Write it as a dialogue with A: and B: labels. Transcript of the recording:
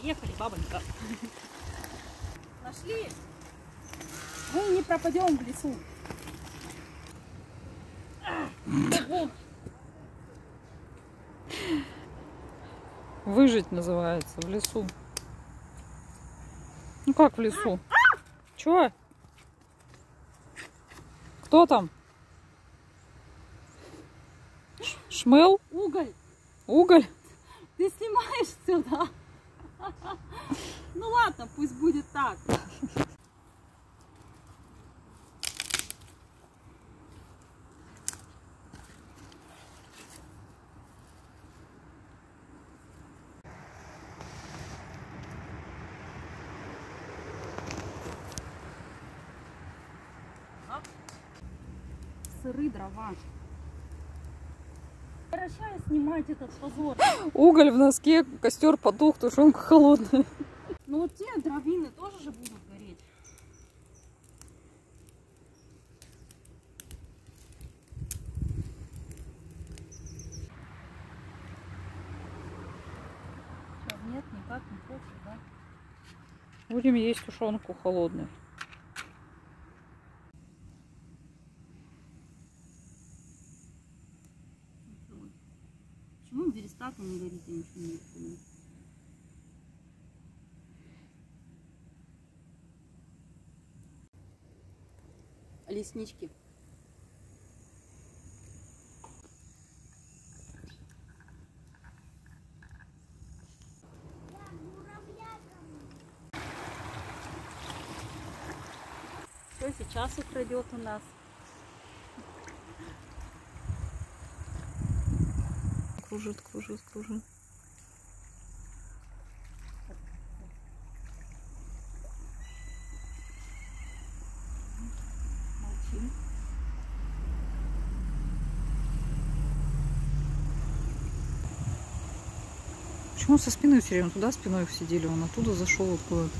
A: Поехали, бабонька. Нашли? Мы не пропадем в лесу.
B: Выжить называется в лесу. Ну как в лесу? Чё? Кто там? Шмел?
A: Уголь.
B: Уголь?
A: Ты снимаешь сюда? Ну ладно, пусть будет так. Сырые дрова. Прекращай снимать этот позор.
B: Уголь в носке, костер потух, тушенка холодная.
A: Ну вот те дровины тоже же будут гореть. Что, нет, никак не хочешь, да?
B: Будем есть тушенку холодную.
A: Почему береста не горит, я ничего не понимаю. Леснички. Что сейчас украдет у нас?
B: Кружит, кружит, кружит.
A: Молчим.
B: Почему со спины все время? Туда спиной сидели, он оттуда зашел откуда-то.